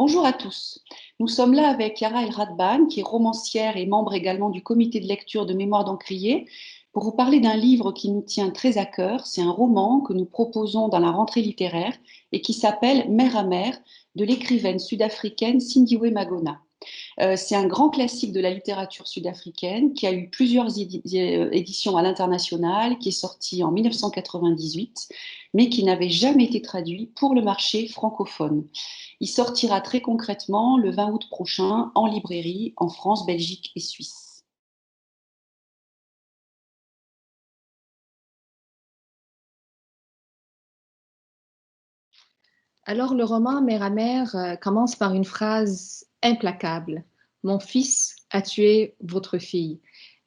Bonjour à tous. Nous sommes là avec Yara El Radban, qui est romancière et membre également du comité de lecture de Mémoire d'Encrier, pour vous parler d'un livre qui nous tient très à cœur. C'est un roman que nous proposons dans la rentrée littéraire et qui s'appelle Mère à mère de l'écrivaine sud-africaine Sindiwe Magona. C'est un grand classique de la littérature sud-africaine qui a eu plusieurs éditions à l'international, qui est sorti en 1998, mais qui n'avait jamais été traduit pour le marché francophone. Il sortira très concrètement le 20 août prochain en librairie en France, Belgique et Suisse. Alors, le roman Mère à mère commence par une phrase implacable. Mon fils a tué votre fille.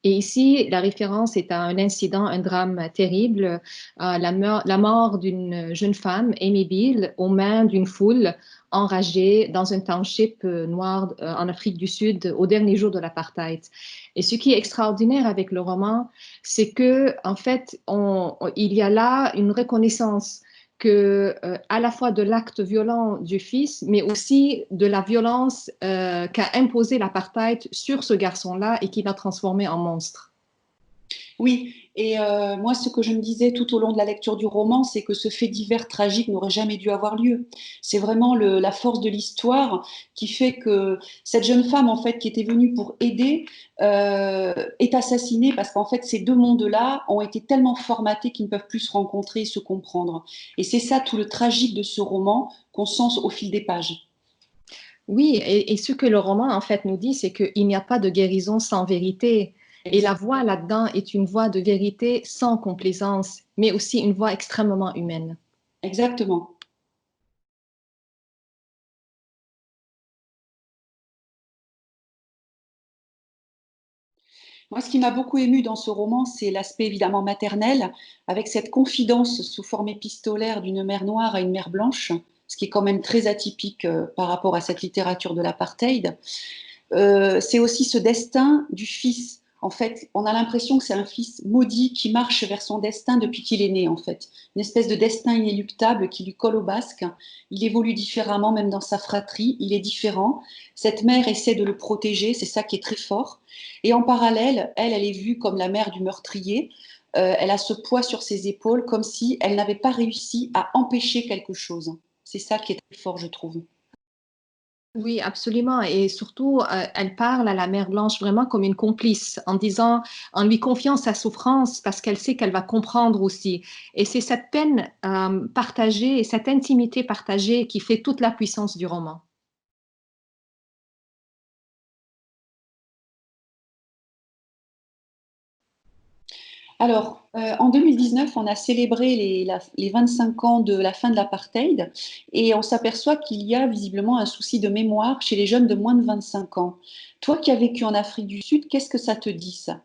Et ici, la référence est à un incident, un drame terrible, la mort d'une jeune femme, Amy Beale, aux mains d'une foule enragée dans un township noir en Afrique du Sud au dernier jour de l'apartheid. Et ce qui est extraordinaire avec le roman, c'est que, en fait, il y a là une reconnaissance à la fois de l'acte violent du fils, mais aussi de la violence qu'a imposé l'apartheid sur ce garçon-là et qui l'a transformé en monstre. Oui, et moi, ce que je me disais tout au long de la lecture du roman, c'est que ce fait divers tragique n'aurait jamais dû avoir lieu. C'est vraiment la force de l'histoire qui fait que cette jeune femme, en fait, qui était venue pour aider, est assassinée parce qu'en fait, ces deux mondes-là ont été tellement formatés qu'ils ne peuvent plus se rencontrer et se comprendre. Et c'est ça tout le tragique de ce roman qu'on sent au fil des pages. Oui, et ce que le roman en fait nous dit, c'est qu'il n'y a pas de guérison sans vérité. Et la voix là-dedans est une voix de vérité sans complaisance, mais aussi une voix extrêmement humaine. Exactement. Moi, ce qui m'a beaucoup ému dans ce roman, c'est l'aspect évidemment maternel, avec cette confidence sous forme épistolaire d'une mère noire à une mère blanche, ce qui est quand même très atypique par rapport à cette littérature de l'apartheid. C'est aussi ce destin du fils. En fait, on a l'impression que c'est un fils maudit qui marche vers son destin depuis qu'il est né, en fait. Une espèce de destin inéluctable qui lui colle au basque. Il évolue différemment, même dans sa fratrie, il est différent. Cette mère essaie de le protéger, c'est ça qui est très fort. Et en parallèle, elle est vue comme la mère du meurtrier. Elle a ce poids sur ses épaules, comme si elle n'avait pas réussi à empêcher quelque chose. C'est ça qui est très fort, je trouve. Oui, absolument. Et surtout, elle parle à la mère blanche vraiment comme une complice, en disant, en lui confiant sa souffrance parce qu'elle sait qu'elle va comprendre aussi. Et c'est cette peine partagée et cette intimité partagée qui fait toute la puissance du roman. Alors, en 2019, on a célébré les 25 ans de la fin de l'apartheid et on s'aperçoit qu'il y a visiblement un souci de mémoire chez les jeunes de moins de 25 ans. Toi qui as vécu en Afrique du Sud, qu'est-ce que ça te dit, ça?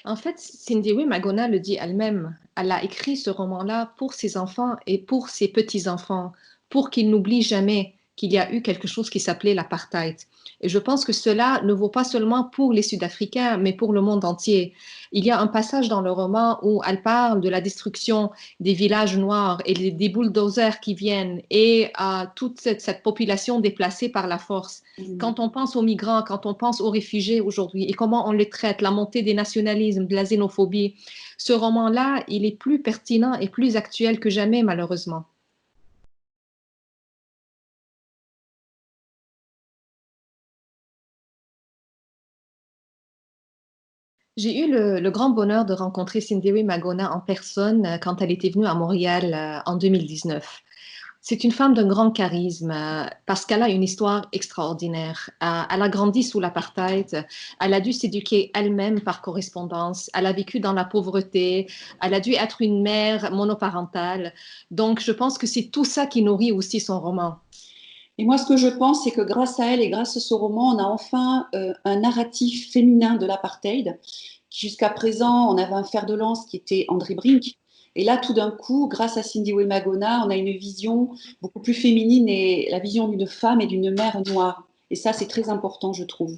En fait, Cindy Magona le dit elle-même. Elle a écrit ce roman-là pour ses enfants et pour ses petits-enfants, pour qu'ils n'oublient jamais qu'il y a eu quelque chose qui s'appelait l'apartheid. Et je pense que cela ne vaut pas seulement pour les Sud-Africains, mais pour le monde entier. Il y a un passage dans le roman où elle parle de la destruction des villages noirs et des bulldozers qui viennent et à toute cette population déplacée par la force. Quand on pense aux migrants, quand on pense aux réfugiés aujourd'hui et comment on les traite, la montée des nationalismes, de la xénophobie, ce roman-là, il est plus pertinent et plus actuel que jamais, malheureusement. J'ai eu le grand bonheur de rencontrer Cindy Magona en personne quand elle était venue à Montréal en 2019. C'est une femme d'un grand charisme parce qu'elle a une histoire extraordinaire. Elle a grandi sous l'apartheid, elle a dû s'éduquer elle-même par correspondance, elle a vécu dans la pauvreté, elle a dû être une mère monoparentale. Donc, je pense que c'est tout ça qui nourrit aussi son roman. Et moi, ce que je pense, c'est que grâce à elle et grâce à ce roman, on a enfin un narratif féminin de l'apartheid. Jusqu'à présent, on avait un fer de lance qui était André Brink. Et là, tout d'un coup, grâce à Cindy Magona, on a une vision beaucoup plus féminine et la vision d'une femme et d'une mère noire. Et ça, c'est très important, je trouve.